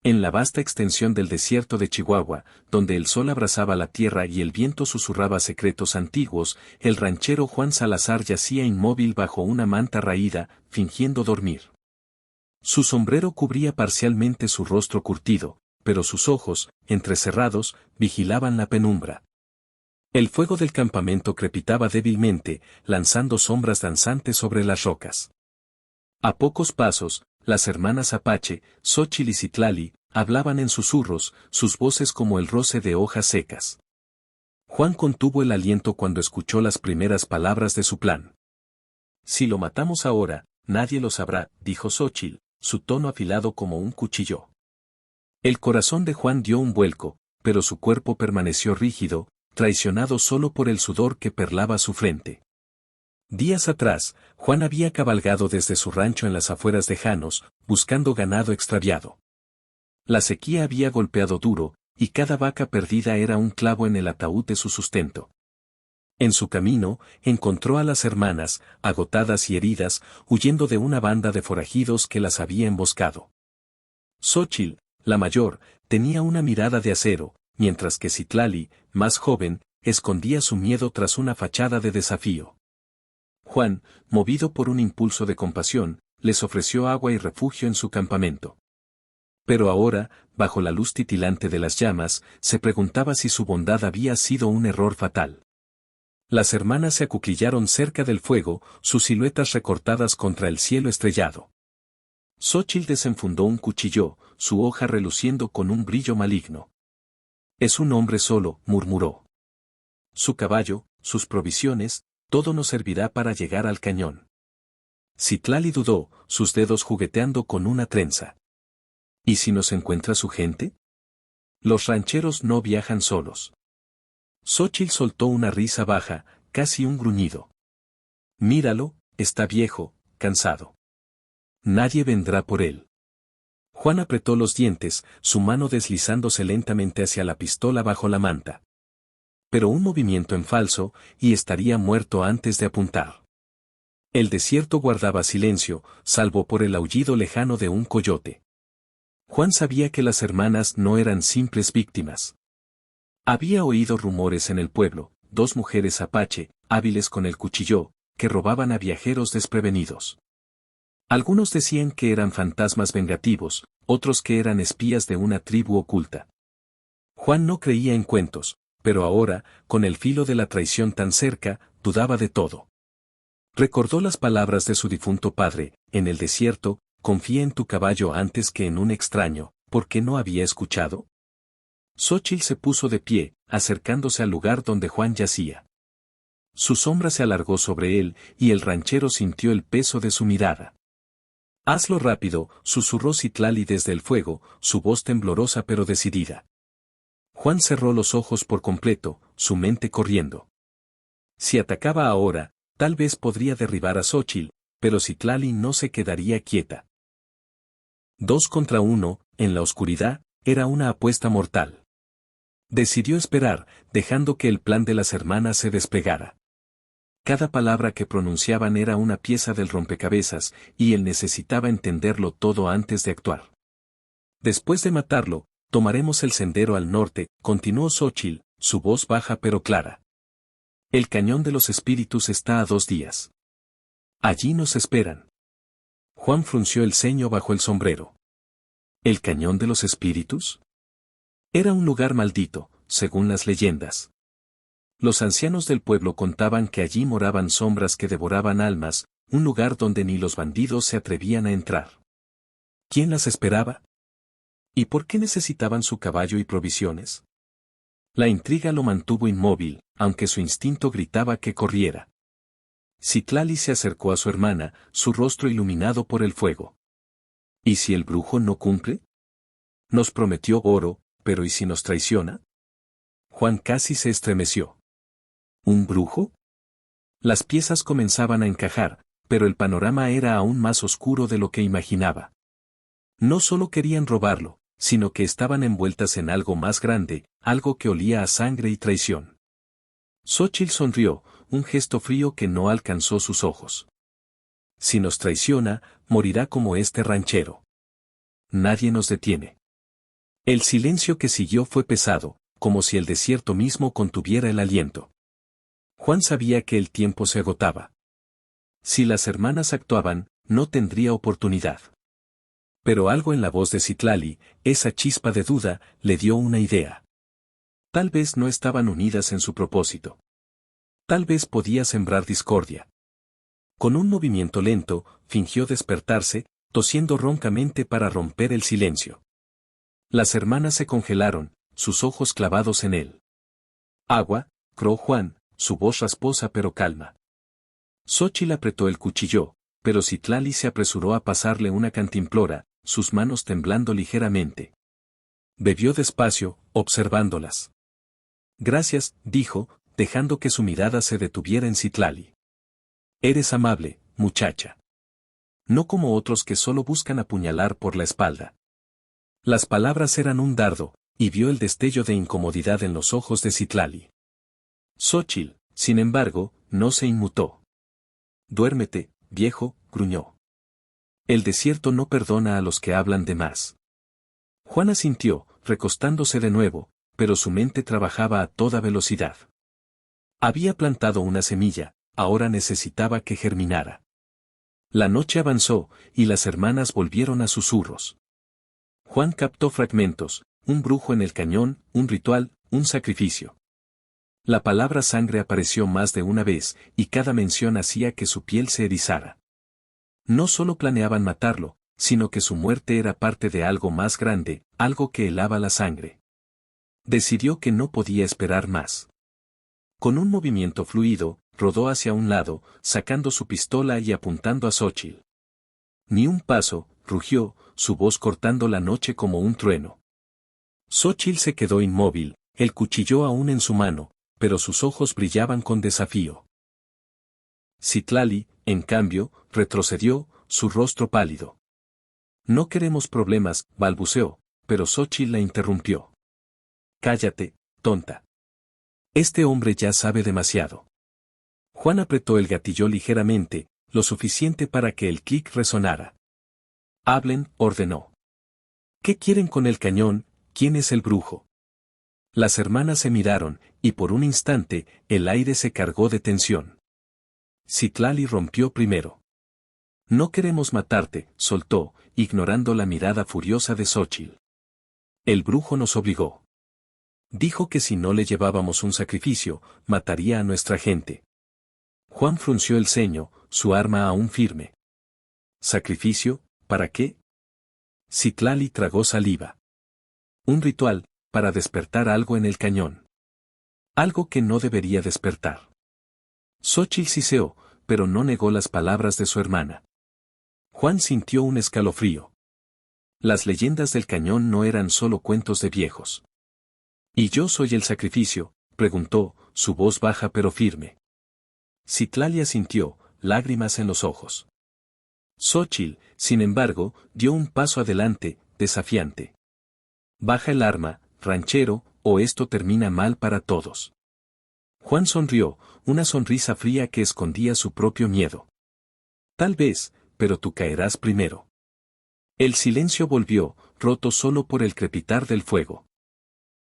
En la vasta extensión del desierto de Chihuahua, donde el sol abrasaba la tierra y el viento susurraba secretos antiguos, el ranchero Juan Salazar yacía inmóvil bajo una manta raída, fingiendo dormir. Su sombrero cubría parcialmente su rostro curtido, pero sus ojos, entrecerrados, vigilaban la penumbra. El fuego del campamento crepitaba débilmente, lanzando sombras danzantes sobre las rocas. A pocos pasos, las hermanas Apache, Xóchitl y Citlali, hablaban en susurros, sus voces como el roce de hojas secas. Juan contuvo el aliento cuando escuchó las primeras palabras de su plan. Si lo matamos ahora, nadie lo sabrá, dijo Xóchitl, su tono afilado como un cuchillo. El corazón de Juan dio un vuelco, pero su cuerpo permaneció rígido, traicionado solo por el sudor que perlaba su frente. Días atrás, Juan había cabalgado desde su rancho en las afueras de Janos, buscando ganado extraviado. La sequía había golpeado duro, y cada vaca perdida era un clavo en el ataúd de su sustento. En su camino, encontró a las hermanas, agotadas y heridas, huyendo de una banda de forajidos que las había emboscado. Xóchitl, la mayor, tenía una mirada de acero, mientras que Citlali, más joven, escondía su miedo tras una fachada de desafío. Juan, movido por un impulso de compasión, les ofreció agua y refugio en su campamento. Pero ahora, bajo la luz titilante de las llamas, se preguntaba si su bondad había sido un error fatal. Las hermanas se acuclillaron cerca del fuego, sus siluetas recortadas contra el cielo estrellado. Xóchitl desenfundó un cuchillo, su hoja reluciendo con un brillo maligno. «Es un hombre solo», murmuró. «Su caballo, sus provisiones, todo nos servirá para llegar al cañón». Citlali dudó, sus dedos jugueteando con una trenza. «¿Y si nos encuentra su gente? Los rancheros no viajan solos». Xóchitl soltó una risa baja, casi un gruñido. «Míralo, está viejo, cansado. Nadie vendrá por él». Juan apretó los dientes, su mano deslizándose lentamente hacia la pistola bajo la manta. Pero un movimiento en falso, y estaría muerto antes de apuntar. El desierto guardaba silencio, salvo por el aullido lejano de un coyote. Juan sabía que las hermanas no eran simples víctimas. Había oído rumores en el pueblo, 2 mujeres apache, hábiles con el cuchillo, que robaban a viajeros desprevenidos. Algunos decían que eran fantasmas vengativos, otros que eran espías de una tribu oculta. Juan no creía en cuentos, pero ahora, con el filo de la traición tan cerca, dudaba de todo. Recordó las palabras de su difunto padre, en el desierto: «Confía en tu caballo antes que en un extraño», ¿por qué no había escuchado? Xóchitl se puso de pie, acercándose al lugar donde Juan yacía. Su sombra se alargó sobre él, y el ranchero sintió el peso de su mirada. «Hazlo rápido», susurró Citlali desde el fuego, su voz temblorosa pero decidida. Juan cerró los ojos por completo, su mente corriendo. Si atacaba ahora, tal vez podría derribar a Xóchitl, pero Citlali no se quedaría quieta. 2 contra 1, en la oscuridad, era una apuesta mortal. Decidió esperar, dejando que el plan de las hermanas se desplegara. Cada palabra que pronunciaban era una pieza del rompecabezas, y él necesitaba entenderlo todo antes de actuar. «Después de matarlo, tomaremos el sendero al norte», continuó Xóchitl, su voz baja pero clara. «El cañón de los espíritus está a 2 días. Allí nos esperan». Juan frunció el ceño bajo el sombrero. ¿El cañón de los espíritus? Era un lugar maldito, según las leyendas. Los ancianos del pueblo contaban que allí moraban sombras que devoraban almas, un lugar donde ni los bandidos se atrevían a entrar. ¿Quién las esperaba? ¿Y por qué necesitaban su caballo y provisiones? La intriga lo mantuvo inmóvil, aunque su instinto gritaba que corriera. Citlali se acercó a su hermana, su rostro iluminado por el fuego. ¿Y si el brujo no cumple? Nos prometió oro, pero ¿y si nos traiciona? Juan casi se estremeció. ¿Un brujo? Las piezas comenzaban a encajar, pero el panorama era aún más oscuro de lo que imaginaba. No solo querían robarlo, sino que estaban envueltas en algo más grande, algo que olía a sangre y traición. Xóchitl sonrió, un gesto frío que no alcanzó sus ojos. Si nos traiciona, morirá como este ranchero. Nadie nos detiene. El silencio que siguió fue pesado, como si el desierto mismo contuviera el aliento. Juan sabía que el tiempo se agotaba. Si las hermanas actuaban, no tendría oportunidad. Pero algo en la voz de Citlali, esa chispa de duda, le dio una idea. Tal vez no estaban unidas en su propósito. Tal vez podía sembrar discordia. Con un movimiento lento, fingió despertarse, tosiendo roncamente para romper el silencio. Las hermanas se congelaron, sus ojos clavados en él. Agua, croó Juan, su voz rasposa pero calma. Xóchitl apretó el cuchillo, pero Citlali se apresuró a pasarle una cantimplora, sus manos temblando ligeramente. Bebió despacio, observándolas. Gracias, dijo, dejando que su mirada se detuviera en Citlali. Eres amable, muchacha. No como otros que solo buscan apuñalar por la espalda. Las palabras eran un dardo, y vio el destello de incomodidad en los ojos de Citlali. Xóchitl, sin embargo, no se inmutó. Duérmete, viejo, gruñó. El desierto no perdona a los que hablan de más. Juan asintió, recostándose de nuevo, pero su mente trabajaba a toda velocidad. Había plantado una semilla, ahora necesitaba que germinara. La noche avanzó, y las hermanas volvieron a susurros. Juan captó fragmentos, un brujo en el cañón, un ritual, un sacrificio. La palabra sangre apareció más de una vez, y cada mención hacía que su piel se erizara. No solo planeaban matarlo, sino que su muerte era parte de algo más grande, algo que helaba la sangre. Decidió que no podía esperar más. Con un movimiento fluido, rodó hacia un lado, sacando su pistola y apuntando a Xóchitl. Ni un paso, rugió, su voz cortando la noche como un trueno. Xóchitl se quedó inmóvil, el cuchillo aún en su mano, pero sus ojos brillaban con desafío. Citlali, en cambio, retrocedió, su rostro pálido. No queremos problemas, balbuceó, pero Xóchitl la interrumpió. Cállate, tonta. Este hombre ya sabe demasiado. Juan apretó el gatillo ligeramente, lo suficiente para que el clic resonara. Hablen, ordenó. ¿Qué quieren con el cañón? ¿Quién es el brujo? Las hermanas se miraron, y por un instante, el aire se cargó de tensión. Citlali rompió primero. No queremos matarte, soltó, ignorando la mirada furiosa de Xóchitl. El brujo nos obligó. Dijo que si no le llevábamos un sacrificio, mataría a nuestra gente. Juan frunció el ceño, su arma aún firme. ¿Sacrificio? ¿Para qué? Citlali tragó saliva. Un ritual, para despertar algo en el cañón. Algo que no debería despertar. Xóchitl siseó, pero no negó las palabras de su hermana. Juan sintió un escalofrío. Las leyendas del cañón no eran solo cuentos de viejos. ¿Y yo soy el sacrificio?, preguntó, su voz baja pero firme. Citlali asintió, lágrimas en los ojos. Xóchitl, sin embargo, dio un paso adelante, desafiante. Baja el arma, ranchero, o esto termina mal para todos. Juan sonrió, una sonrisa fría que escondía su propio miedo. Tal vez, pero tú caerás primero. El silencio volvió, roto solo por el crepitar del fuego.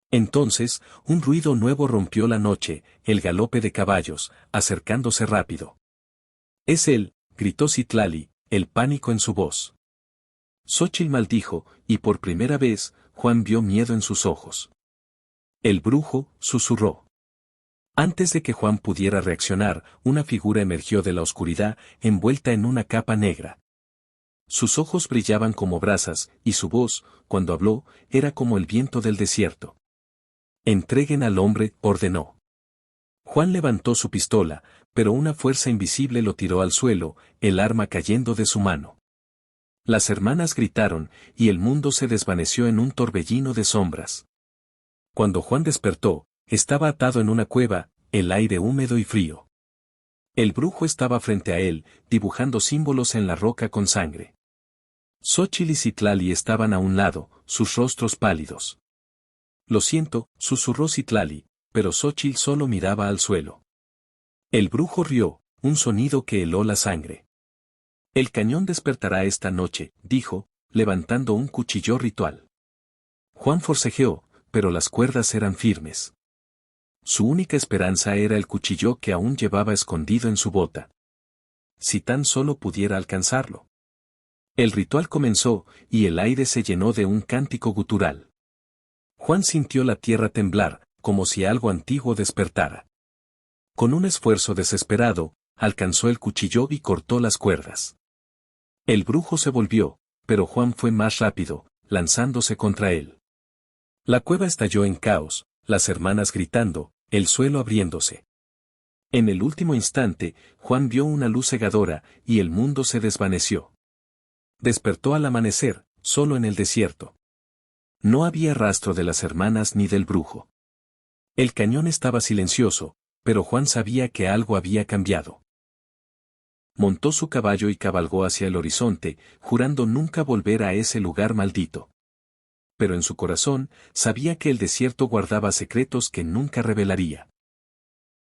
Entonces, un ruido nuevo rompió la noche, el galope de caballos, acercándose rápido. Es él, gritó Citlali, el pánico en su voz. Xóchitl maldijo, y por primera vez, Juan vio miedo en sus ojos. El brujo, susurró. Antes de que Juan pudiera reaccionar, una figura emergió de la oscuridad, envuelta en una capa negra. Sus ojos brillaban como brasas, y su voz, cuando habló, era como el viento del desierto. Entreguen al hombre, ordenó. Juan levantó su pistola, pero una fuerza invisible lo tiró al suelo, el arma cayendo de su mano. Las hermanas gritaron, y el mundo se desvaneció en un torbellino de sombras. Cuando Juan despertó, estaba atado en una cueva, el aire húmedo y frío. El brujo estaba frente a él, dibujando símbolos en la roca con sangre. Xóchitl y Citlali estaban a un lado, sus rostros pálidos. Lo siento, susurró Citlali, pero Xóchitl solo miraba al suelo. El brujo rió, un sonido que heló la sangre. El cañón despertará esta noche, dijo, levantando un cuchillo ritual. Juan forcejeó, pero las cuerdas eran firmes. Su única esperanza era el cuchillo que aún llevaba escondido en su bota. Si tan solo pudiera alcanzarlo. El ritual comenzó, y el aire se llenó de un cántico gutural. Juan sintió la tierra temblar, como si algo antiguo despertara. Con un esfuerzo desesperado, alcanzó el cuchillo y cortó las cuerdas. El brujo se volvió, pero Juan fue más rápido, lanzándose contra él. La cueva estalló en caos, las hermanas gritando, el suelo abriéndose. En el último instante, Juan vio una luz cegadora, y el mundo se desvaneció. Despertó al amanecer, solo en el desierto. No había rastro de las hermanas ni del brujo. El cañón estaba silencioso, pero Juan sabía que algo había cambiado. Montó su caballo y cabalgó hacia el horizonte, jurando nunca volver a ese lugar maldito. Pero en su corazón, sabía que el desierto guardaba secretos que nunca revelaría.